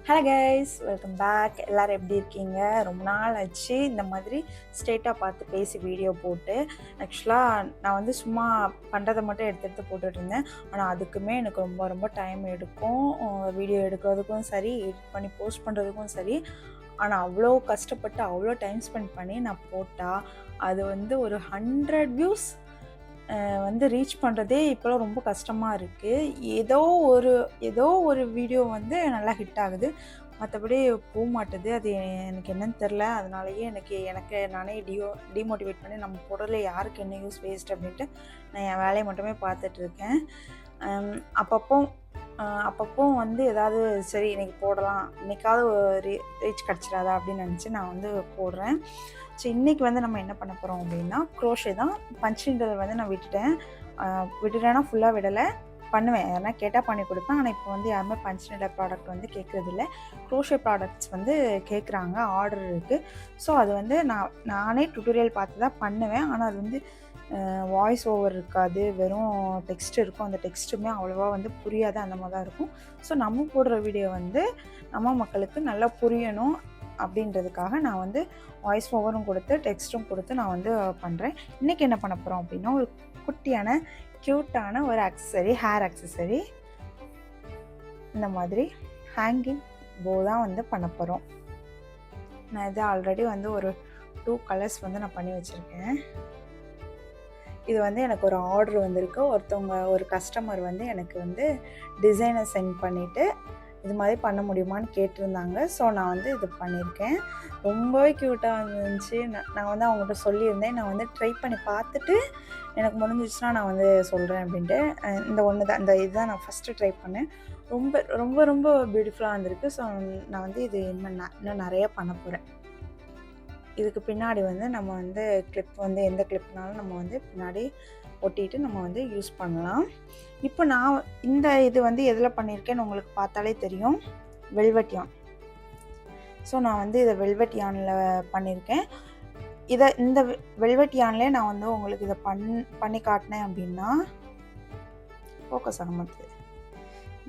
Hello guys, welcome back. எல்லோரும் எப்படி இருக்கீங்க? ரொம்ப நாள் ஆச்சு இந்த மாதிரி ஸ்ட்ரெயிட்டாக பார்த்து பேசி வீடியோ போட்டு. ஆக்சுவலாக நான் வந்து சும்மா பண்ணுறதை மட்டும் எடுத்து போட்டுட்டு இருந்தேன். ஆனால் அதுக்குமே எனக்கு ரொம்ப ரொம்ப டைம் எடுக்கும். வீடியோ எடுக்கிறதுக்கும் சரி, எடிட் பண்ணி போஸ்ட் பண்ணுறதுக்கும் சரி. ஆனால் அவ்வளோ கஷ்டப்பட்டு அவ்வளோ டைம் ஸ்பெண்ட் பண்ணி நான் போட்டால் அது வந்து ஒரு 100 வியூஸ் வந்து ரீச் பண்ணுறதே இப்போலாம் ரொம்ப கஷ்டமாக இருக்குது. ஏதோ ஒரு வீடியோ வந்து நல்லா ஹிட் ஆகுது, மற்றபடி போக மாட்டுது. அது எனக்கு என்னன்னு தெரில. அதனாலேயே எனக்கு நானே டிமோட்டிவேட் பண்ணி நம்ம போடுறதுல யாருக்கு என்ன யூஸ், வேஸ்ட் அப்படின்ட்டு நான் என் வேலையை மட்டுமே பார்த்துட்ருக்கேன். அப்பப்போ வந்து ஏதாவது சரி இன்றைக்கி போடலாம், இன்றைக்காவது ரீச் கிடச்சிடாதா அப்படின்னு நினச்சி நான் வந்து போடுறேன். ஸோ இன்றைக்கி வந்து நம்ம என்ன பண்ண போகிறோம் அப்படின்னா, க்ரோஷே தான். பஞ்ச் நீடல் வந்து நான் விட்டுட்டேன்னா ஃபுல்லாக விடலை, பண்ணுவேன். யாருன்னா கேட்டால் பண்ணி கொடுப்பேன். ஆனால் இப்போ வந்து யாருமே பஞ்ச் நீடல் ப்ராடக்ட் வந்து கேட்குறதில்ல. க்ரோஷே ப்ராடக்ட்ஸ் வந்து கேட்குறாங்க, ஆர்டர் இருக்குது. ஸோ அது வந்து நானே டுட்டோரியல் பார்த்து தான் பண்ணுவேன். ஆனால் அது வந்து வாய்ஸ் ஓவர் இருக்காது, வெறும் டெக்ஸ்ட் இருக்கும். அந்த டெக்ஸ்ட்டுமே அவ்வளோவா வந்து புரியாது, அந்த மாதிரி தான் இருக்கும். ஸோ நம்ம போடுற வீடியோ வந்து நம்ம மக்களுக்கு நல்லா புரியணும் அப்படின்றதுக்காக நான் வந்து வாய்ஸ் ஓவரும் கொடுத்து டெக்ஸ்ட்டும் கொடுத்து நான் வந்து பண்ணுறேன். இன்றைக்கி என்ன பண்ண போகிறோம் அப்படின்னா, ஒரு குட்டியான க்யூட்டான ஒரு ஹேர் அக்சசரி, இந்த மாதிரி ஹேங்கிங் போ தான் வந்து பண்ண போகிறோம். நான் இது ஆல்ரெடி வந்து ஒரு 2 கலர்ஸ் வந்து நான் பண்ணி வச்சுருக்கேன். இது வந்து எனக்கு ஒரு ஆர்டர் வந்திருக்கு. ஒரு கஸ்டமர் வந்து எனக்கு வந்து டிசைனை சென்ட் பண்ணிவிட்டு இது மாதிரி பண்ண முடியுமான்னு கேட்டிருந்தாங்க. ஸோ நான் வந்து இது பண்ணியிருக்கேன். ரொம்பவே க்யூட்டாக இருந்துச்சு. நான் வந்து அவங்கள்ட்ட சொல்லியிருந்தேன், நான் வந்து ட்ரை பண்ணி பார்த்துட்டு எனக்கு முடிஞ்சிச்சுன்னா நான் வந்து சொல்கிறேன் அப்படின்ட்டு. இதுதான் நான் ஃபஸ்ட்டு ட்ரை பண்ணேன். ரொம்ப ரொம்ப ரொம்ப பியூட்டிஃபுல்லாக இருந்திருக்கு. ஸோ நான் வந்து இது இன்னும் நிறைய பண்ண போகிறேன். இதுக்கு பின்னாடி வந்து நம்ம வந்து கிளிப் வந்து எந்த கிளிப்னாலும் நம்ம வந்து பின்னாடி ஒட்டிட்டு நம்ம வந்து யூஸ் பண்ணலாம். இப்போ நான் இது வந்து எதில் பண்ணியிருக்கேன்னு உங்களுக்கு பார்த்தாலே தெரியும், வெல்வெட் யான். ஸோ நான் வந்து இதை வெல்வெட் யானில் பண்ணியிருக்கேன். இந்த வெல்வெட் யான்லேயே நான் வந்து உங்களுக்கு இதை பண்ணி காட்டினேன் அப்படின்னா ஃபோக்கஸ் ஆக மாட்டேது.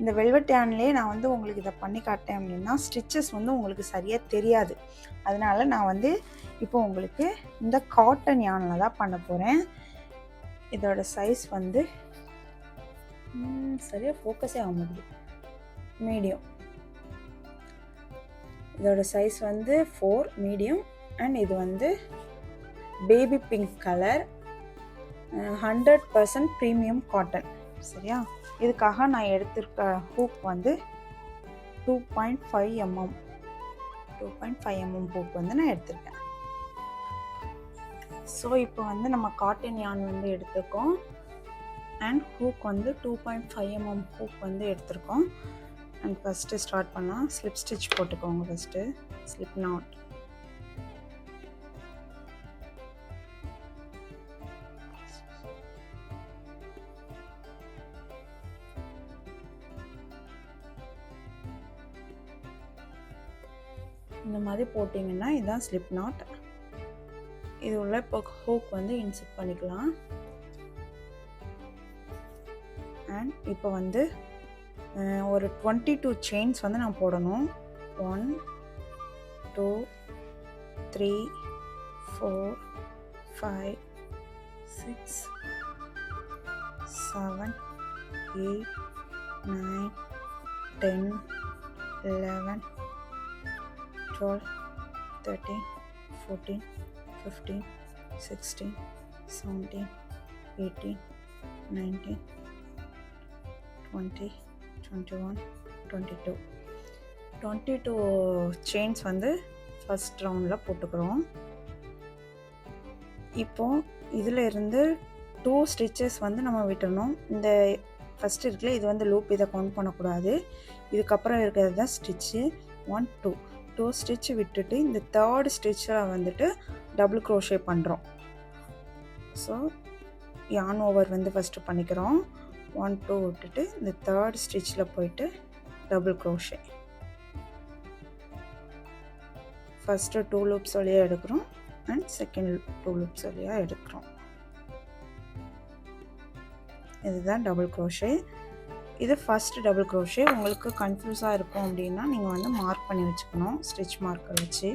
இந்த வெல்வெட் யான்லேயே நான் வந்து உங்களுக்கு இதை பண்ணி காட்டேன் அப்படின்னா ஸ்டிச்சஸ் வந்து உங்களுக்கு சரியாக தெரியாது. அதனால் நான் வந்து இப்போ உங்களுக்கு இந்த காட்டன் யானில் தான் பண்ண போகிறேன். இதோட சைஸ் வந்து சரியாக ஃபோக்கஸே ஆக முடியுது, மீடியம். இதோட சைஸ் வந்து 4 மீடியம். அண்ட் இது வந்து baby pink colour, 100% premium cotton. சரியா? இதுக்காக நான் எடுத்திருக்க ஹூக் வந்து 2.5 mm ஹூக் வந்து நான் எடுத்திருக்கேன். ஸோ இப்போ வந்து நம்ம காட்டன் யான் வந்து எடுத்துருக்கோம். அண்ட் ஹூக் வந்து 2.5 mm ஹூக் வந்து எடுத்திருக்கோம். அண்ட் ஃபஸ்ட்டு ஸ்டார்ட் பண்ணால் ஸ்லிப் ஸ்டிச் போட்டுக்கோங்க. First slip not. இந்த மாதிரி போட்டிங்கன்னா இதுதான் ஸ்லிப் நாட். இது உள்ள இப்போ ஹூக் வந்து இன்செர்ட் பண்ணிக்கலாம். அண்ட் இப்போ வந்து ஒரு 22 செயின்ஸ் வந்து நான் போடணும். 1 2 3 4 5 6 7 8 9 10 11 12 13 14 15 16 17 18 19 20 21 22 செயின்ஸ் வந்து ஃபஸ்ட் ரவுண்டில் போட்டுக்கிறோம். இப்போது இதில் இருந்து 2 ஸ்டிச்சஸ் வந்து நம்ம விட்டணும். இந்த ஃபஸ்ட் இருக்குல்ல, இது வந்து லூப், இதை கவுண்ட் பண்ணக்கூடாது. இதுக்கப்புறம் இருக்கிறது தான் ஸ்டிச்சு. 1 2 ஸ்டிச் விட்டுட்டு இந்த 3rd ஸ்டிச்சில் வந்துட்டு டபுள் க்ரோஷே பண்ணுறோம். ஸோ யான் ஓவர் வந்து ஃபஸ்ட்டு பண்ணிக்கிறோம். 1 2 விட்டுட்டு இந்த 3rd ஸ்டிச்சில் போயிட்டு டபுள் க்ரோஷே. ஃபஸ்ட்டு 2 லூப்ஸ் வழியாக எடுக்கிறோம் அண்ட் செகண்ட் 2 லூப்ஸ் வழியாக எடுக்கிறோம். இதுதான் டபுள் க்ரோஷே. இது ஃபர்ஸ்ட் டபுள் க்ரோஷே. உங்களுக்கு கன்ஃப்யூஸாக இருக்கும் அப்படின்னா நீங்கள் வந்து மார்க் பண்ணி வச்சுக்கணும் ஸ்டிச் மார்க்கர் வச்சு.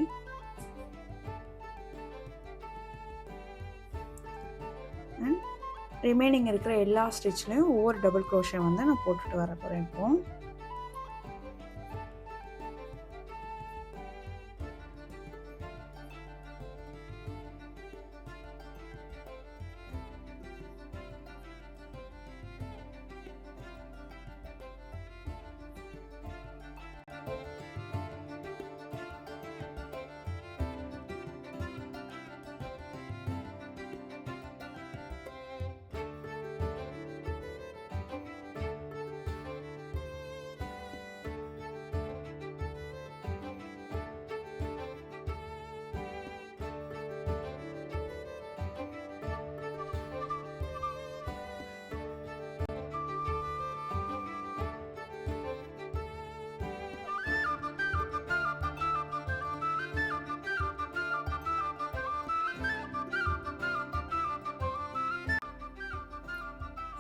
அண்ட் ரிமைனிங் இருக்கிற எல்லா ஸ்டிச்லேயும் ஒவ்வொரு டபுள் க்ரோஷே வந்து நான் போட்டுட்டு வர போகிறேன் இப்போது.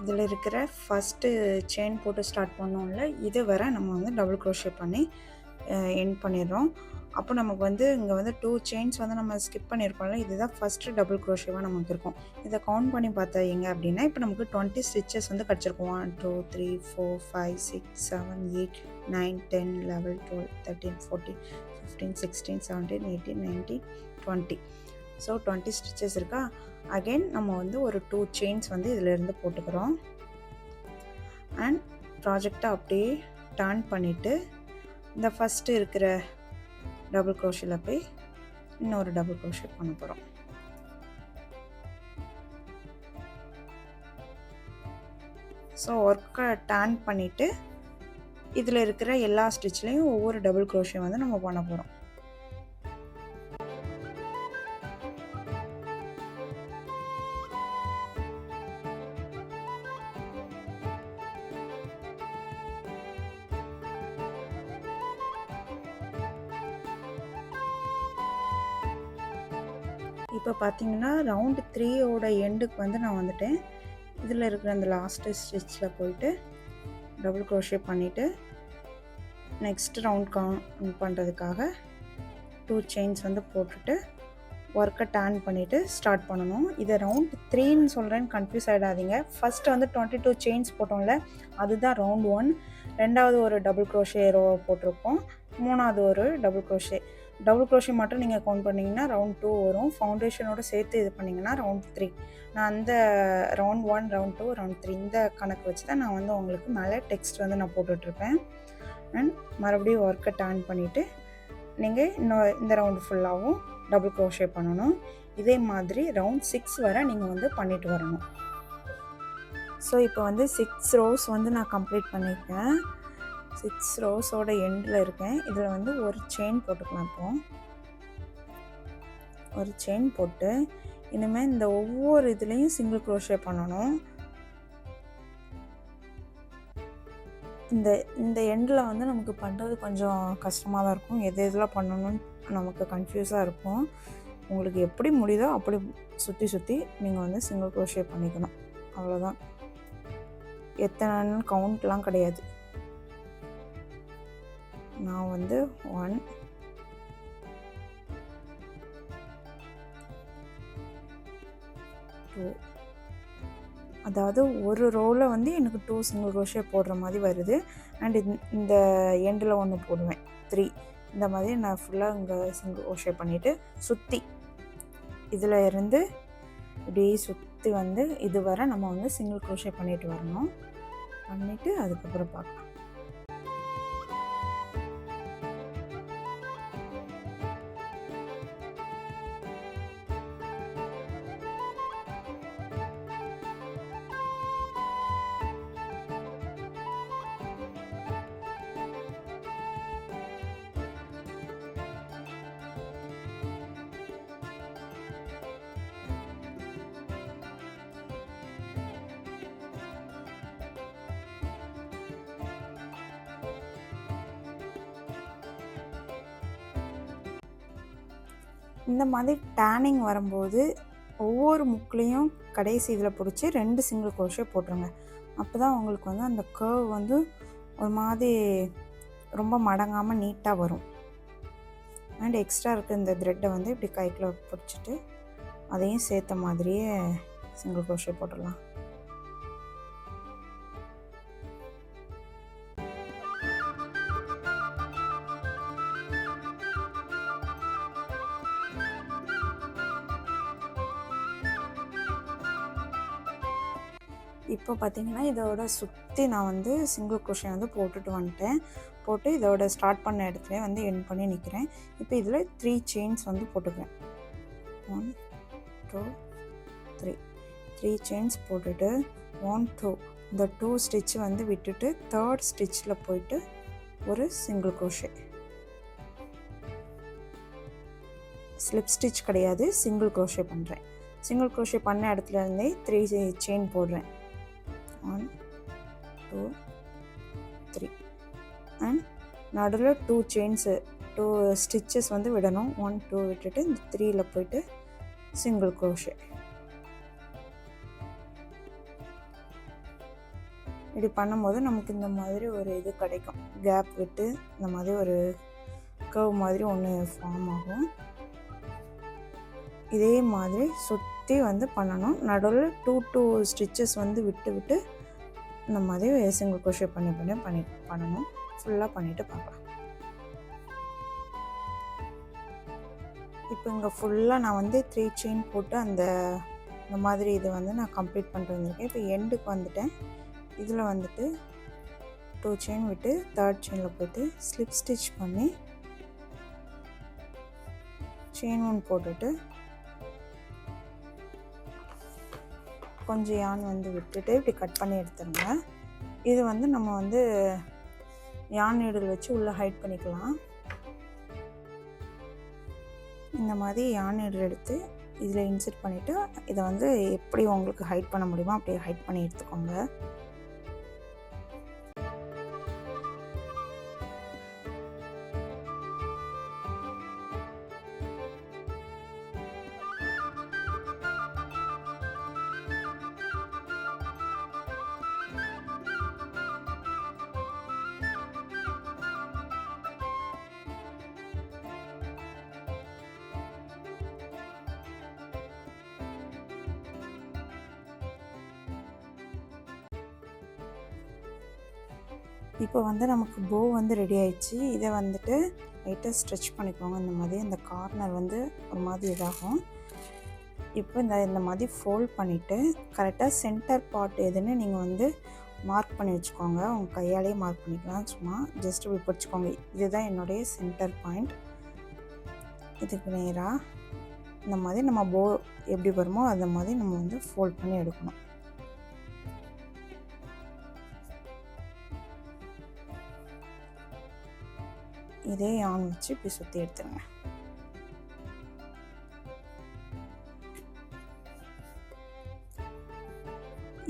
இதில் இருக்கிற ஃபஸ்ட்டு செயின் போட்டு ஸ்டார்ட் பண்ணோம்ல, இது வரை நம்ம வந்து டபுள் க்ரோஷே பண்ணி எண்ட் பண்ணிடுறோம். அப்போ நமக்கு வந்து இங்கே வந்து 2 செயின்ஸ் வந்து நம்ம ஸ்கிப் பண்ணியிருக்கோம்ல, இதுதான் ஃபஸ்ட்டு டபுள் க்ரோஷேவாக நமக்கு இருக்கும். இதை கவுண்ட் பண்ணி பார்த்தா எங்க அப்படின்னா, இப்போ நமக்கு 20 ஸ்டிச்சஸ் வந்து கிடச்சிருக்கும். 1 2 3 4 5 6 7 8 9 10 11 12 13 14 15 16 17 18 19 20. ஸோ 20 ஸ்டிச்சஸ் இருக்கா. அகெயின் நம்ம வந்து ஒரு 2 செயின்ஸ் வந்து இதிலேருந்து போட்டுக்கிறோம். அண்ட் ப்ராஜெக்டை அப்படியே டர்ன் பண்ணிவிட்டு இந்த ஃபஸ்ட்டு இருக்கிற டபுள் க்ரோஷேல போய் இன்னொரு டபுள் க்ரோஷே பண்ண போகிறோம். ஸோ ஒர்க்கை டர்ன் பண்ணிவிட்டு இதில் இருக்கிற எல்லா ஸ்டிச்லேயும் ஒவ்வொரு டபுள் க்ரோஷே வந்து நம்ம பண்ண போகிறோம். இப்போ பார்த்தீங்கன்னா ரவுண்ட் 3ஓட எண்டுக்கு வந்து நான் வந்துட்டேன். இதில் இருக்கிற அந்த லாஸ்ட்டு ஸ்டிச்சில் போயிட்டு டபுள் க்ரோஷே பண்ணிவிட்டு நெக்ஸ்ட் ரவுண்ட் கவுண்ட் பண்ணுறதுக்காக 2 செயின்ஸ் வந்து போட்டுட்டு ஒர்க்கை டர்ன் பண்ணிவிட்டு ஸ்டார்ட் பண்ணணும். இதை ரவுண்ட் 3ன்னு சொல்கிறேன்னு கன்ஃபியூஸ் ஆகிடாதீங்க. ஃபஸ்ட்டு வந்து 22 செயின்ஸ் போட்டோம்ல, அதுதான் ரவுண்ட் 1. ரெண்டாவது ஒரு டபுள் க்ரோஷே ரோ போட்டிருக்கோம். மூணாவது ஒரு டபுள் க்ரோஷே. டபுள் க்ரோஷே மட்டும் நீங்கள் கவுண்ட் பண்ணிங்கன்னா ரவுண்ட் 2 வரும். ஃபவுண்டேஷனோடு சேர்த்து இது பண்ணிங்கன்னா ரவுண்ட் 3. நான் அந்த ரவுண்ட் 1 ரவுண்ட் 2 ரவுண்ட் 3 இந்த கணக்கு வச்சு தான் நான் வந்து உங்களுக்கு மேலே டெக்ஸ்ட் வந்து நான் போட்டுட்ருப்பேன். அண்ட் மறுபடியும் ஒர்க்கை டர்ன் பண்ணிவிட்டு நீங்கள் இன்னும் இந்த ரவுண்டு ஃபுல்லாகவும் டபுள் க்ரோஷே பண்ணணும். இதே மாதிரி ரவுண்ட் 6 வரை நீங்கள் வந்து பண்ணிட்டு வரணும். ஸோ இப்போ வந்து 6 ரோஸ் வந்து நான் கம்ப்ளீட் பண்ணியிருக்கேன். 6 ரோஸோட எண்டில் இருக்கேன். இதில் வந்து ஒரு செயின் போட்டுக்கலாம். இப்போ ஒரு செயின் போட்டு இனிமேல் இந்த ஒவ்வொரு இதுலேயும் சிங்கிள் க்ரோஷே பண்ணணும். இந்த எண்டில் வந்து நமக்கு பண்ணுறது கொஞ்சம் கஷ்டமாக தான் இருக்கும். எது எதில் பண்ணணும்னு நமக்கு கன்ஃபியூஸாக இருக்கும். உங்களுக்கு எப்படி முடியுதோ அப்படி சுற்றி சுற்றி நீங்கள் வந்து சிங்கிள் க்ரோஷே பண்ணிக்கணும். அவ்வளோதான். எத்தனை கவுண்ட்லாம் கிடையாது. நான் வந்து 1 2 அதாவது ஒரு ரோவில் வந்து எனக்கு 2 சிங்கிள் க்ரோஷே போடுற மாதிரி வருது. அண்ட் இந்த எண்டில் ஒன்று போடுவேன் 3. இந்த மாதிரி நான் ஃபுல்லாக இங்கே சிங்கிள் க்ரோஷே பண்ணிவிட்டு சுற்றி இதில் இருந்து இப்படியே சுற்றி வந்து இது வரை நம்ம வந்து சிங்கிள் க்ரோஷே பண்ணிட்டு வரணும். பண்ணிவிட்டு அதுக்கப்புறம் பார்க்கலாம். இந்த மாதிரி டேனிங் வரும்போது ஒவ்வொரு முக்குலேயும் கடைசி இதில் பிடிச்சி 2 சிங்கிள் க்ரோஷே போட்டுருங்க. அப்போ தான் உங்களுக்கு வந்து அந்த கர்வ் வந்து ஒரு மாதிரி ரொம்ப மடங்காமல் நீட்டாக வரும். அண்ட் எக்ஸ்ட்ரா இருக்க இந்த த்ரெட்டை வந்து இப்படி கைக்குள்ள பிடிச்சிட்டு அதையும் சேர்த்த மாதிரியே சிங்கிள் க்ரோஷே போட்டுடலாம். இப்போ பார்த்தீங்கன்னா இதோட சுற்றி நான் வந்து சிங்கிள் க்ரோஷே வந்து போட்டுட்டு வந்துட்டேன். போட்டு இதோட ஸ்டார்ட் பண்ண இடத்துல வந்து எண்ட் பண்ணி நிற்கிறேன். இப்போ இதில் 3 செயின்ஸ் வந்து போட்டுக்கிறேன். 1 2 3 3 செயின்ஸ் போட்டுட்டு 1 2 இந்த 2 ஸ்டிச் வந்து விட்டுட்டு 3rd ஸ்டிச்சில் போயிட்டு ஒரு சிங்கிள் க்ரோஷே. ஸ்லிப் ஸ்டிச் கிடையாது, சிங்கிள் க்ரோஷே பண்ணுறேன். சிங்கிள் க்ரோஷே பண்ண இடத்துல இருந்தே 3 செயின் போடுறேன். 1 2 3 அண்ட் நடுவில் 2 செயின்ஸு 2 ஸ்டிச்சஸ் வந்து விடணும். 1 2 விட்டுட்டு இந்த 3ல் போயிட்டு சிங்கிள் க்ரோஷே. இப்படி பண்ணும்போது நமக்கு இந்த மாதிரி ஒரு இது கிடைக்கும். கேப் விட்டு இந்த மாதிரி ஒரு கர்வ் மாதிரி ஒன்று ஃபார்ம் ஆகும். இதே மாதிரி சுற்றி வந்து பண்ணணும். நடுவில் 2 ஸ்டிச்சஸ் வந்து விட்டு இந்த மாதிரி சிங்கிள் க்ரோஷே பண்ணணும். ஃபுல்லாக பண்ணிவிட்டு பார்க்கலாம். இப்போ இங்கே ஃபுல்லாக நான் வந்து 3 செயின் போட்டு இந்த மாதிரி இது வந்து நான் கம்ப்ளீட் பண்ணிட்டு வந்திருக்கேன். இப்போ எண்டுக்கு வந்துட்டேன். இதில் வந்துட்டு 2 செயின் விட்டு 3rd செயினில் போய்ட்டு ஸ்லிப் ஸ்டிச் பண்ணி செயின் 1 போட்டுட்டு கொஞ்சம் யான் வந்து விட்டுட்டு இப்படி கட் பண்ணி எடுத்துருங்க. இது வந்து நம்ம வந்து யான் நீடில் வச்சு உள்ளே ஹைட் பண்ணிக்கலாம். இந்த மாதிரி யான் நீடில் எடுத்து இதில் இன்சர்ட் பண்ணிவிட்டு இதை வந்து எப்படி உங்களுக்கு ஹைட் பண்ண முடியுமோ அப்படியே ஹைட் பண்ணி எடுத்துக்கோங்க. இப்போ வந்து நமக்கு போ வந்து ரெடி ஆயிடுச்சு. இதை வந்துட்டு லைட்டாக ஸ்ட்ரெச் பண்ணிக்கோங்க. இந்த மாதிரி அந்த கார்னர் வந்து ஒரு மாதிரி இதாகும். இப்போ இந்த மாதிரி ஃபோல்ட் பண்ணிவிட்டு கரெக்டாக சென்டர் பார்ட் எதுன்னு நீங்கள் வந்து மார்க் பண்ணி வச்சுக்கோங்க. உங்கள் கையாலேயே மார்க் பண்ணிக்கலாம். சும்மா ஜஸ்ட் இப்படி பிடிச்சிக்கோங்க. இதுதான் என்னுடைய சென்டர் பாயிண்ட். இதுக்கு நேராக இந்த மாதிரி நம்ம போ எப்படி வருமோ அந்த மாதிரி நம்ம வந்து ஃபோல்ட் பண்ணி எடுக்கணும். இதே யான் வச்சு இப்படி சுற்றி எடுத்துருங்க.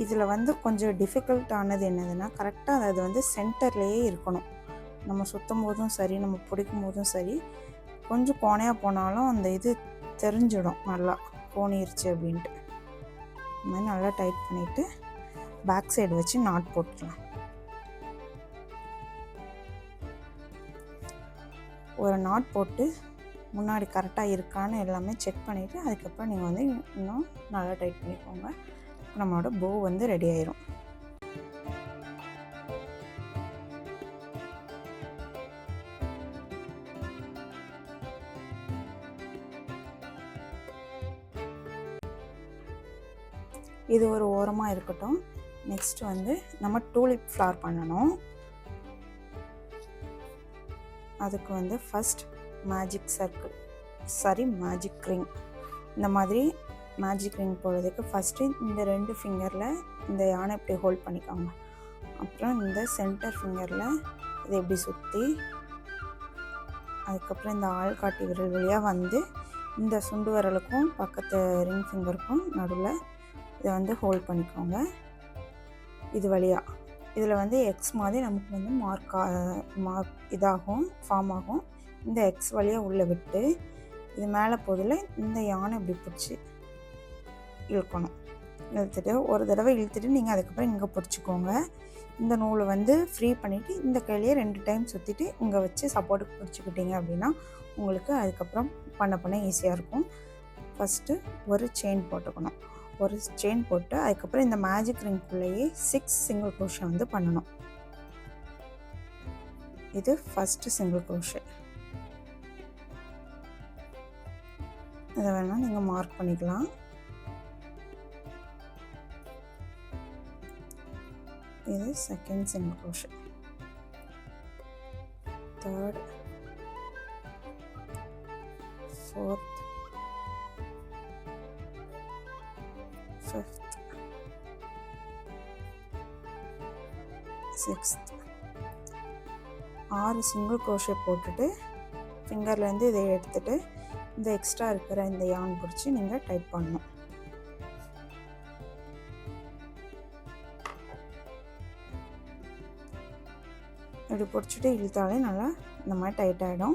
இதில் வந்து கொஞ்சம் டிஃபிகல்ட் ஆனது என்னதுன்னா கரெக்டாக அது வந்து சென்டர்லேயே இருக்கணும். நம்ம சுற்றும் போதும் சரி, நம்ம பிடிக்கும் போதும் சரி, கொஞ்சம் கோணையாக போனாலும் அந்த இது தெரிஞ்சிடும் நல்லா கோணிருச்சு அப்படின்ட்டு. இந்த மாதிரி நல்லா டைட் பண்ணிவிட்டு பேக் சைடு வச்சு நாட் போட்டுக்கலாம். ஒரு நாட் போட்டு முன்னாடி கரெக்டாக இருக்கான்னு எல்லாமே செக் பண்ணிவிட்டு அதுக்கப்புறம் நீங்கள் வந்து இன்னும் நல்லா டைட் பண்ணிக்கோங்க. நம்மளோட போ வந்து ரெடி ஆயிரும். இது ஒரு ஓரமாக இருக்கட்டும். நெக்ஸ்ட் வந்து நம்ம டூலிப் ஃப்ளவர் பண்ணணும். அதுக்கு வந்து ஃபஸ்ட் மேஜிக் ரிங். இந்த மாதிரி மேஜிக் ரிங் போடுறதுக்கு ஃபஸ்ட்டு இந்த 2 ஃபிங்கரில் இந்த யானை இப்படி ஹோல்ட் பண்ணிக்கோங்க. அப்புறம் இந்த சென்டர் ஃபிங்கரில் இதை இப்படி சுற்றி அதுக்கப்புறம் இந்த ஆள்காட்டி விரல் வழியாக வந்து இந்த சுண்டு விரலுக்கும் பக்கத்து ரிங் ஃபிங்கருக்கும் நடுவில் இதை வந்து ஹோல்ட் பண்ணிக்கோங்க. இது வழியாக இதில் வந்து எக்ஸ் மாதிரி நமக்கு வந்து மார்க் இதாகும், ஃபார்ம் ஆகும். இந்த எக்ஸ் வழியாக உள்ளே விட்டு இது மேலே போதில் இந்த யானை இப்படி பிடிச்சி இழுக்கணும். இழுத்துட்டு ஒரு தடவை இழுத்துட்டு நீங்கள் அதுக்கப்புறம் இங்கே பிடிச்சிக்கோங்க. இந்த நூலை வந்து ஃப்ரீ பண்ணிவிட்டு இந்த கையிலேயே 2 டைம் சுற்றிட்டு இங்கே வச்சு சப்போர்ட்டுக்கு பிடிச்சிக்கிட்டீங்க அப்படின்னா உங்களுக்கு அதுக்கப்புறம் பண்ண ஈஸியாக இருக்கும். ஃபஸ்ட்டு ஒரு செயின் போட்டுக்கணும். ஒரு செயின் போட்டு அதுக்கப்புறம் இந்த மேஜிக் ரிங்குள்ளேயே 6 சிங்கிள் க்ரோஷே வந்து பண்ணணும். இது ஃபஸ்ட்டு சிங்கிள் க்ரோஷே. இதை வேணால் நீங்கள் மார்க் பண்ணிக்கலாம். இது second single crochet, third, fourth, fifth, sixth. 6 single crochet போட்டுட்டு ஃபிங்கர்லேருந்து இதை எடுத்துகிட்டு இந்த எக்ஸ்ட்ரா இருக்கிற இந்த யான் பிடிச்சி நீங்கள் டைட் பண்ணணும். இப்படி பிடிச்சிட்டு இழுத்தாலே நல்லா இந்த மாதிரி டைட் ஆகிடும்.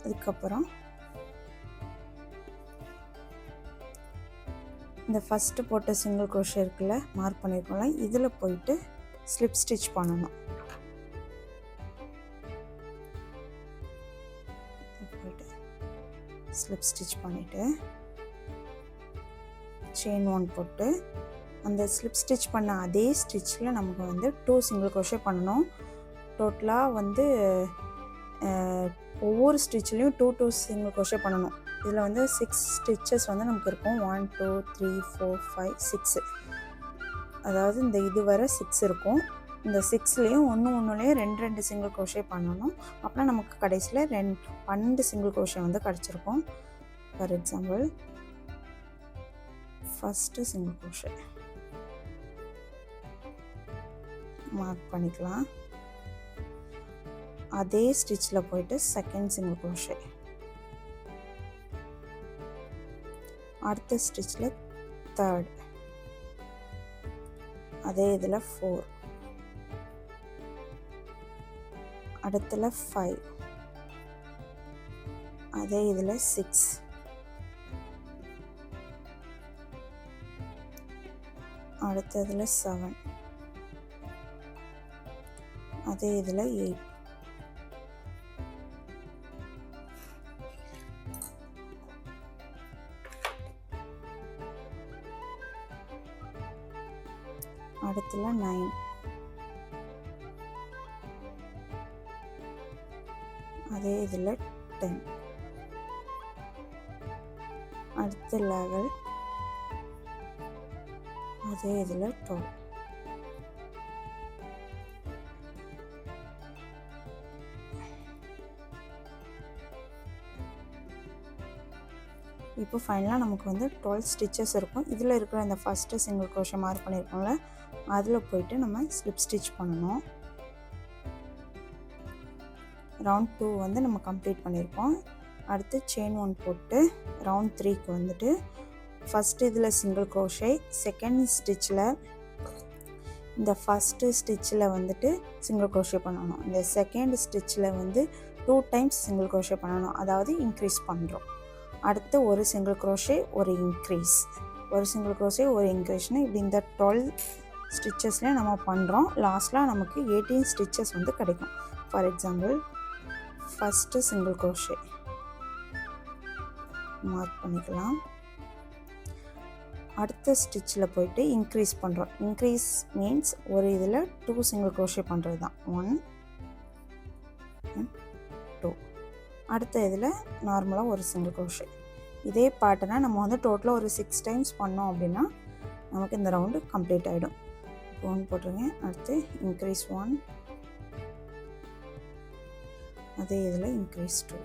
அதுக்கப்புறம் இந்த ஃபஸ்ட்டு போட்ட சிங்கிள் க்ரோஷே இருக்குல்ல, மார்க் பண்ணியிருக்கோம்ல, இதில் போயிட்டு ஸ்லிப் ஸ்டிச் பண்ணணும். போயிட்டு ஸ்லிப் ஸ்டிச் பண்ணிவிட்டு செயின் 1 போட்டு அந்த ஸ்லிப் ஸ்டிச் பண்ண அதே ஸ்டிச்சில் நமக்கு வந்து 2 சிங்கிள் க்ரோஷே பண்ணணும். டோட்டலாக வந்து ஒவ்வொரு ஸ்டிச்லேயும் 2 சிங்கிள் க்ரோஷே பண்ணணும். இதில் வந்து 6 ஸ்டிச்சஸ் வந்து நமக்கு இருக்கும். 1 2 3 4 5 6. அதாவது இந்த இது வரை 6 இருக்கும். இந்த 6லேயும் ஒன்றுலேயும் 2 சிங்கிள் க்ரோஷே பண்ணணும். அப்படின்னா நமக்கு கடைசியில் 12 சிங்கிள் க்ரோஷே வந்து கிடச்சிருக்கும். For example first single crochet mark பண்ணிக்கலாம். அதே ஸ்டிச்சில் போயிட்டு செகண்ட் சிங்கிள் க்ரோஷே, அடுத்த ஸ்டிச்சில் தேர்ட், அதே இதில் 4, அடுத்துல 5, அதே இதில் 6, அடுத்ததில் 7, அதே இதில் 8, அடுத்துல 9, அதே இதில் 10, அடுத்த 11, அதே இதில் 12. இப்போ ஃபைனலாக நமக்கு வந்து 12 ஸ்டிச்சஸ் இருக்கும். இதில் இருக்கிற இந்த ஃபஸ்ட்டு சிங்கிள் க்ரோஷே மார்க் பண்ணியிருக்கோம்ல, அதில் போயிட்டு நம்ம ஸ்லிப் ஸ்டிச் பண்ணணும். ரவுண்ட் 2 வந்து நம்ம கம்ப்ளீட் பண்ணியிருக்கோம். அடுத்து செயின் 1 போட்டு ரவுண்ட் 3க்கு வந்துட்டு ஃபஸ்ட்டு இதில் சிங்கிள் க்ரோஷே, செகண்ட் ஸ்டிச்சில் இந்த ஃபஸ்ட்டு ஸ்டிச்சில் வந்துட்டு சிங்கிள் க்ரோஷே பண்ணணும். இந்த செகண்ட் ஸ்டிச்சில் வந்து 2 டைம்ஸ் சிங்கிள் க்ரோஷே பண்ணணும். அதாவது இன்க்ரீஸ் பண்ணுறோம். அடுத்து ஒரு சிங்கிள் க்ரோஷே, ஒரு இன்க்ரீஸ், ஒரு சிங்கிள் க்ரோஷே, ஒரு இன்க்ரீஸ்னு இப்படி இந்த 12 ஸ்டிச்சஸ்லேயும் நம்ம பண்ணுறோம். லாஸ்ட்டில் நமக்கு 18 ஸ்டிச்சஸ் வந்து கிடைக்கும். For example first single crochet mark பண்ணிக்கலாம். அடுத்த ஸ்டிச்சில் போயிட்டு இன்க்ரீஸ் பண்ணுறோம். இன்க்ரீஸ் மீன்ஸ் ஒரு இதில் 2 சிங்கிள் க்ரோஷே பண்ணுறது தான். 1 2. அடுத்த இதில் நார்மலாக ஒரு சிங்கிள் க்ரோஷே. இதே பேட்டர்னை நம்ம வந்து டோட்டலாக ஒரு 6 டைம்ஸ் பண்ணோம் அப்படின்னா நமக்கு இந்த ரவுண்டு கம்ப்ளீட் ஆகிடும். 1 போட்டுருங்க. அடுத்து இன்க்ரீஸ் 1, அதே இதில் இன்க்ரீஸ் 2.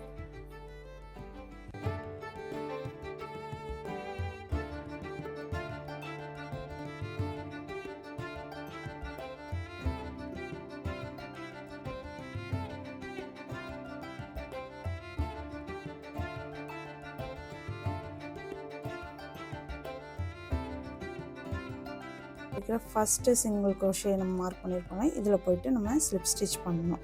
இருக்கிற ஃபஸ்ட்டு சிங்கிள் க்ரோஷே நம்ம மார்க் பண்ணியிருக்கோம். இதில் போயிட்டு நம்ம ஸ்லிப் ஸ்டிச் பண்ணணும்.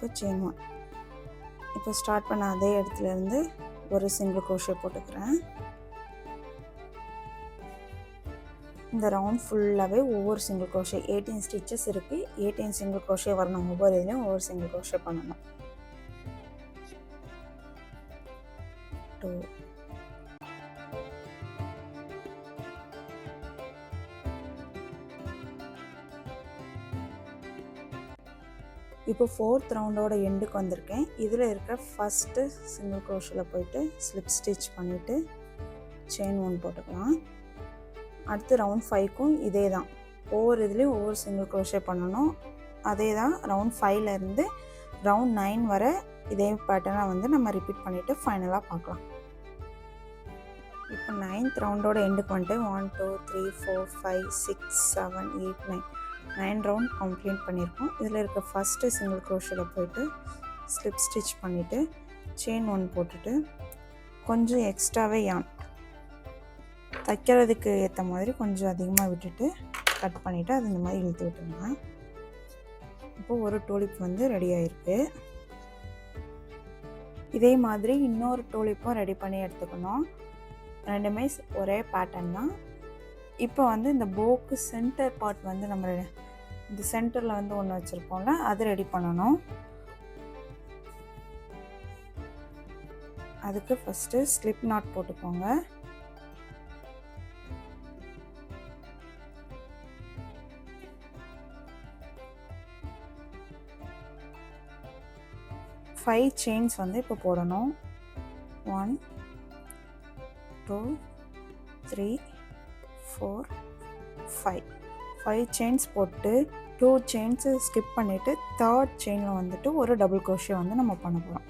இப்போ செயின் 1. இப்போ ஸ்டார்ட் பண்ண அதே இடத்துலேருந்து ஒரு சிங்கிள் crochet போட்டுக்கிறேன். இந்த ரவுண்ட் ஃபுல்லாகவே ஒவ்வொரு சிங்கிள் crochet 18 ஸ்டிச்சஸ் இருக்குது. 18 சிங்கிள் crochet வரணும். ஒவ்வொரு இதுலேயும் ஒவ்வொரு சிங்கிள் crochet பண்ணணும். 2 இப்போ 4th ரவுண்டோட எண்டுக்கு வந்திருக்கேன். இதில் இருக்கிற ஃபஸ்ட்டு சிங்கிள் crochetல போயிட்டு ஸ்லிப் ஸ்டிச் பண்ணிவிட்டு செயின் 1 போட்டுக்கலாம். அடுத்து ரவுண்ட் 5க்கும் இதே தான். ஒவ்வொரு இதுலேயும் ஒவ்வொரு சிங்கிள் crochet பண்ணணும். அதே தான் ரவுண்ட் 5லேருந்து ரவுண்ட் 9 வரை இதே பேட்டர்னை வந்து நம்ம ரிப்பீட் பண்ணிவிட்டு ஃபைனலாக பார்க்கலாம். இப்போ 9th ரவுண்டோட எண்டுக்கு வந்துட்டு 1 2 3 4 5 6 7 8 9 ரவுண்ட் கம்ப்ளீட் பண்ணியிருக்கோம். இதில் இருக்க ஃபஸ்ட்டு சிங்கிள் crochetல போயிட்டு ஸ்லிப் ஸ்டிச் பண்ணிவிட்டு செயின் 1 போட்டுட்டு கொஞ்சம் எக்ஸ்ட்ராவே யான் தைக்கிறதுக்கு ஏற்ற மாதிரி கொஞ்சம் அதிகமாக விட்டுட்டு கட் பண்ணிவிட்டு அது இந்த மாதிரி இழுத்து விட்டுருங்க. இப்போ ஒரு டூலிப் வந்து ரெடி ஆகிருக்கு. இதே மாதிரி இன்னொரு டூலிப்பும் ரெடி பண்ணி எடுத்துக்கணும். ரெண்டுமே ஒரே பேட்டர்ன் தான். இப்போ வந்து இந்த போக்கு சென்டர் பார்ட் வந்து நம்ம இந்த சென்டரில் வந்து ஒன்று வச்சுருப்போம்ல, அது ரெடி பண்ணணும். அதுக்கு ஃபஸ்ட்டு ஸ்லிப் நாட் போட்டுக்கோங்க. ஃபைவ் செயின்ஸ் வந்து இப்போ போடணும். 1 2 3 4 5 செயின்ஸ் போட்டு 2 செயின்ஸு ஸ்கிப் பண்ணிவிட்டு 3rd செயினில் வந்துட்டு ஒரு டபுள் crochet வந்து நம்ம பண்ண போகிறோம்.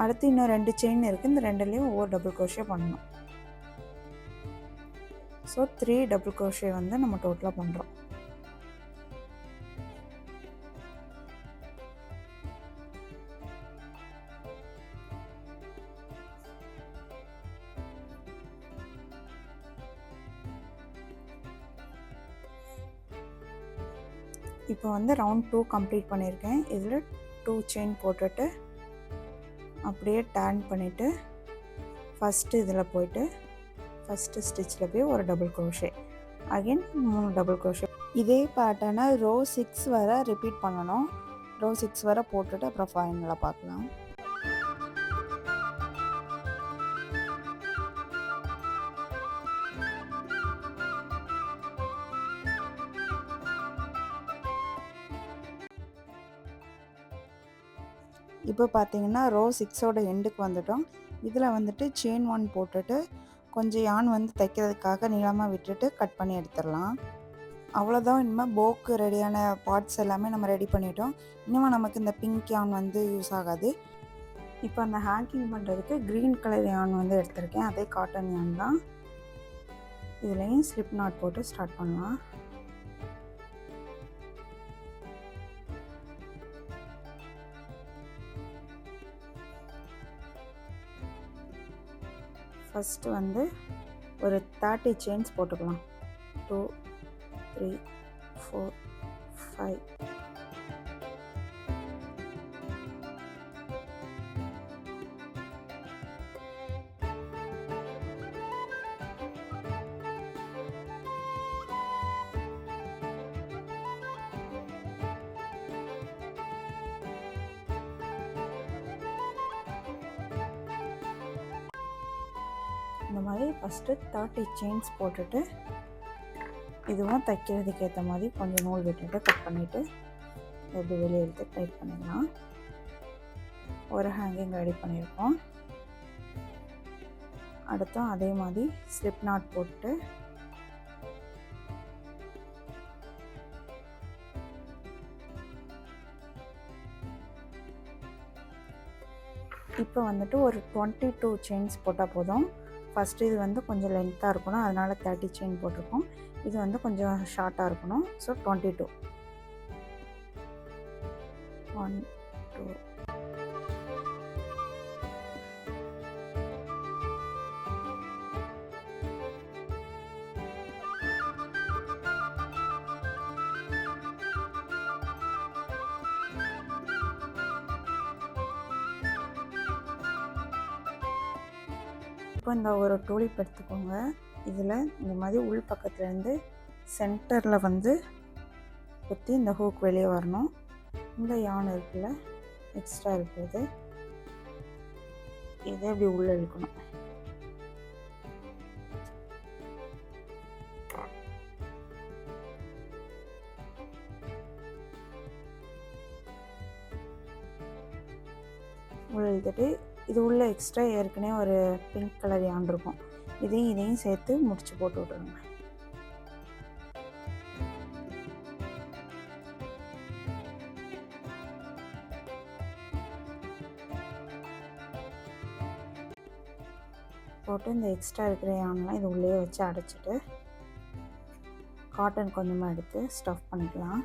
அடுத்து இன்னும் 2 செயின் இருக்குது. இந்த ரெண்டுலேயும் ஒவ்வொரு டபுள் crochet பண்ணணும். ஸோ 3 டபுள் crochet வந்து நம்ம டோட்டலாக பண்ணுறோம். இப்போ வந்து ரவுண்ட் 2 கம்ப்ளீட் பண்ணியிருக்கேன். இதில் 2 செயின் போட்டுட்டு அப்படியே டர்ன் பண்ணிவிட்டு ஃபஸ்ட்டு இதில் போயிட்டு ஃபஸ்ட்டு ஸ்டிச்சில் போய் ஒரு double crochet, again 3 double crochet. இதே பேட்டர்னை ரோ 6 வரை ரிப்பீட் பண்ணணும். ரோ 6 வரை போட்டுட்டு அப்புறம் ஃபைனலாக பார்க்கலாம். இப்போ பார்த்தீங்கன்னா ரோ 6ஓட எண்டுக்கு வந்துட்டோம். இதில் வந்துட்டு செயின் 1 போட்டுட்டு கொஞ்சம் யான் வந்து தைக்கிறதுக்காக நீளமாக விட்டுட்டு கட் பண்ணி எடுத்துடலாம். அவ்வளோதான். இனிமேல் போக்கு ரெடியான பார்ட்ஸ் எல்லாமே நம்ம ரெடி பண்ணிட்டோம். இனிமேல் நமக்கு இந்த பிங்க் யான் வந்து யூஸ் ஆகாது. இப்போ அந்த ஹேங்கிங் பண்ணுறதுக்கு க்ரீன் கலர் யான் வந்து எடுத்திருக்கேன். அதே காட்டன் யான் தான். இதுலேயும் ஸ்லிப் நாட் போட்டு ஸ்டார்ட் பண்ணலாம். ஃபஸ்ட்டு வந்து ஒரு 30 செயின்ஸ் போட்டுக்கலாம். 2 3 4 5 இந்த மாதிரி ஃபஸ்ட்டு 30 செயின்ஸ் போட்டுட்டு இதுவும் தைக்கிறதுக்கு ஏற்ற மாதிரி கொஞ்சம் நூல் விட்டுட்டு கட் பண்ணிவிட்டு எப்படி வெளியே எடுத்து டைட் பண்ணிடலாம். ஒரு ஹேங்கிங் ரெடி பண்ணியிருக்கோம். அடுத்தும் அதே மாதிரி ஸ்லிப் நாட் போட்டு இப்போ வந்துட்டு ஒரு 22 செயின்ஸ் போட்டால் போதும். ஃபஸ்ட்டு இது வந்து கொஞ்சம் லென்த்தாக இருக்கணும், அதனால் 30 செயின் போட்டிருக்கோம். இது வந்து கொஞ்சம் ஷார்ட்டாக இருக்கணும். ஸோ 22 1 2 இப்போ இந்த ஒரு டூலிப் எடுத்துக்கோங்க. இதில் இந்த மாதிரி உள் பக்கத்துலேருந்து சென்டரில் வந்து குத்தி இந்த ஹூக் வெளியே வரணும். இந்த யான் இருக்குல்ல, எக்ஸ்ட்ரா இருக்கிறது, இதை இப்படி உள்ளே இழுக்கணும். உள்ளே இழுத்துட்டு இது உள்ளே எக்ஸ்ட்ரா ஏற்கனவே ஒரு பிங்க் கலர் யான் இருக்கும், இதையும் சேர்த்து முடிச்சு போட்டு விட்டுருங்க. போட்டு இந்த எக்ஸ்ட்ரா இருக்கிற யான்லாம் இது உள்ளே வச்சு அடைச்சிட்டு காட்டன் கொஞ்சமாக எடுத்து ஸ்டஃப் பண்ணிக்கலாம்.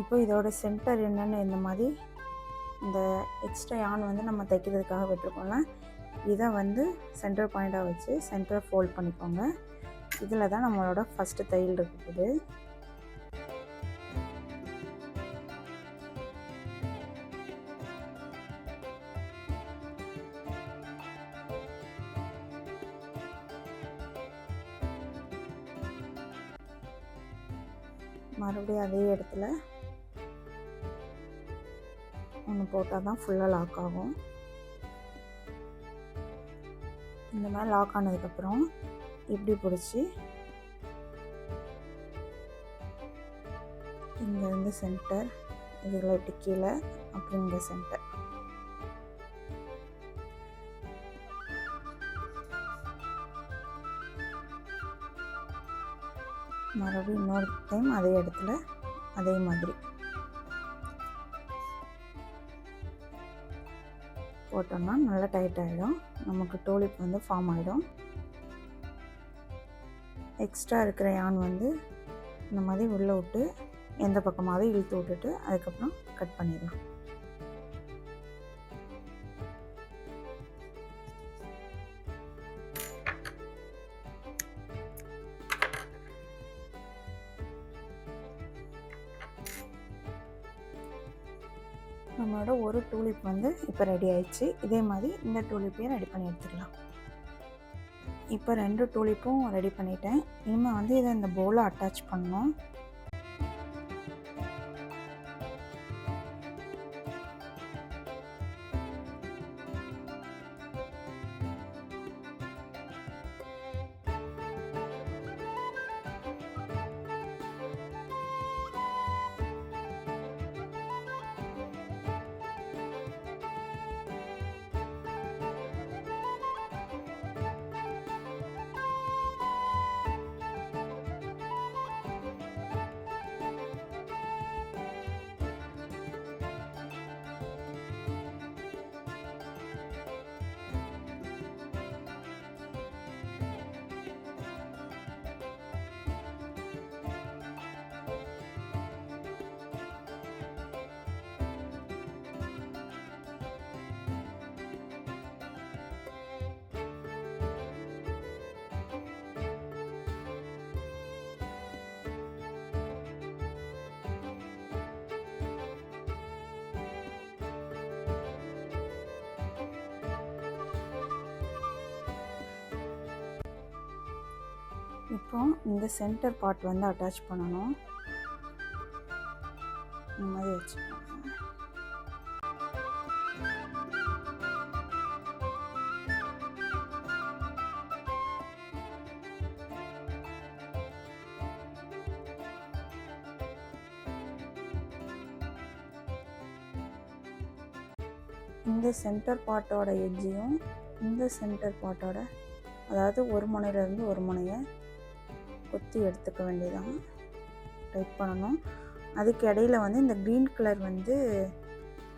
இப்போ இதோட சென்டர் என்னென்னு இந்த மாதிரி இந்த எக்ஸ்ட்ரா யான் வந்து நம்ம தைக்கிறதுக்காக விட்டுருக்கோம்ல, இதை வந்து சென்டர் பாயிண்டாக வச்சு சென்டர் ஃபோல்ட் பண்ணிக்கோங்க. இதில் தான் நம்மளோட ஃபஸ்ட்டு தையல் இருக்குது. மறுபடியும் அதே இடத்துல ஒன்று போட்டால் தான் ஃபுல்லாக லாக் ஆகும். இந்த மாதிரி லாக் ஆனதுக்கப்புறம் இப்படி பிடிச்சி இங்கேருந்து சென்டர், இதில் இப்படி கீழே, அப்புறம் இங்கே சென்டர். மறுபடியும் இன்னொரு டைம் அதே இடத்துல அதே மாதிரி போட்டோம்னா நல்லா டைட் ஆகிடும். நமக்கு டூலிப் வந்து ஃபார்ம் ஆகிடும். எக்ஸ்ட்ரா இருக்கிற யான் வந்து இந்த மாதிரி உள்ளே விட்டு எந்த பக்கமாவது இழுத்து விட்டுட்டு அதுக்கப்புறம் கட் பண்ணிடலாம். நம்மளோட ஒரு டூலிப் வந்து இப்போ ரெடி ஆயிடுச்சு. இதே மாதிரி இந்த டூலிப்பையும் ரெடி பண்ணி எடுத்துக்கலாம். இப்போ 2 டூலிப்பும் ரெடி பண்ணிட்டேன். இனிமேல் வந்து இதை இந்த பவுலில் அட்டாச் பண்ணணும். இப்போ இந்த சென்டர் பார்ட் வந்து அட்டாச் பண்ணணும். இந்த மாதிரி வச்சுக்கோங்க. இந்த சென்டர் பார்ட்டோட எட்ஜையும் இந்த சென்டர் பார்ட்டோட, அதாவது ஒரு முனையிலேருந்து ஒரு முனையை கொத்தி எடுத்துக்க வேண்டியதான், டைட் பண்ணணும். அதுக்கு இடையில வந்து இந்த க்ரீன் கலர் வந்து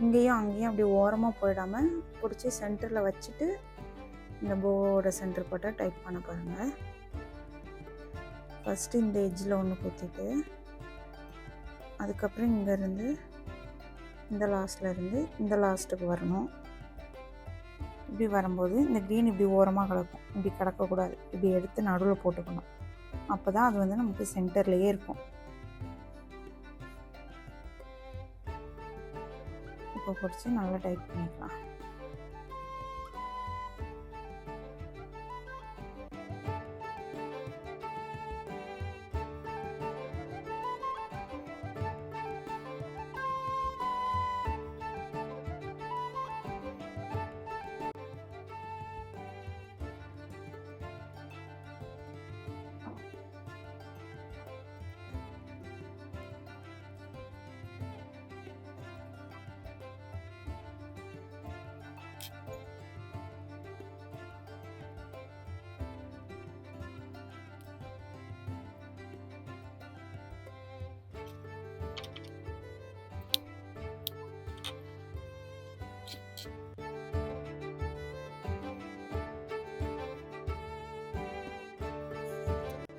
இங்கேயும் அங்கேயும் அப்படி ஓரமாக போயிடாமல் பிடிச்சி சென்டரில் வச்சுட்டு இந்த போவோட சென்டர் பார்ட்டை டைட் பண்ண பாருங்கள். ஃபஸ்ட்டு இந்த எட்ஜில் ஒன்று குத்திட்டு அதுக்கப்புறம் இங்கேருந்து இந்த லாஸ்ட்லேருந்து இந்த லாஸ்ட்டுக்கு வரணும். இப்படி வரும்போது இந்த க்ரீன் இப்படி ஓரமாக கிடக்கும், இப்படி கிடக்கக்கூடாது, இப்படி எடுத்து நடுவில் போட்டுக்கணும். அப்போ தான் அது வந்து நமக்கு சென்டர்லேயே இருக்கும். இப்போ பிடிச்சி நல்லா டைட் பண்ணிக்கலாம்.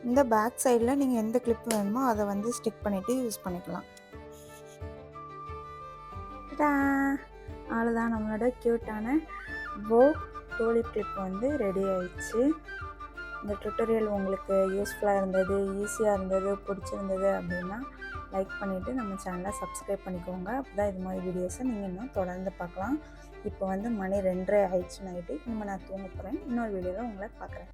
இந்த பேக் சைடில் நீங்கள் எந்த கிளிப் வேணுமோ அதை வந்து ஸ்டிக் பண்ணிவிட்டு யூஸ் பண்ணிக்கலாம். அவ்வளோதான், நம்மளோட க்யூட்டான போ டூலிப் கிளிப் வந்து ரெடி ஆயிடுச்சு. இந்த டுட்டோரியல் உங்களுக்கு யூஸ்ஃபுல்லாக இருந்தது, ஈஸியாக இருந்தது, பிடிச்சிருந்தது அப்படின்னா லைக் பண்ணிவிட்டு நம்ம சேனலை சப்ஸ்கிரைப் பண்ணிக்கோங்க. அப்போ தான் இது மாதிரி வீடியோஸை நீங்கள் இன்னும் தொடர்ந்து பார்க்கலாம். இப்போ வந்து மணி 2:30 ஆயிடுச்சு நைட்டு. இனிமேல் நான் தூங்க போகிறேன். இன்னொரு வீடியோவில் உங்களை பார்க்குறேன்.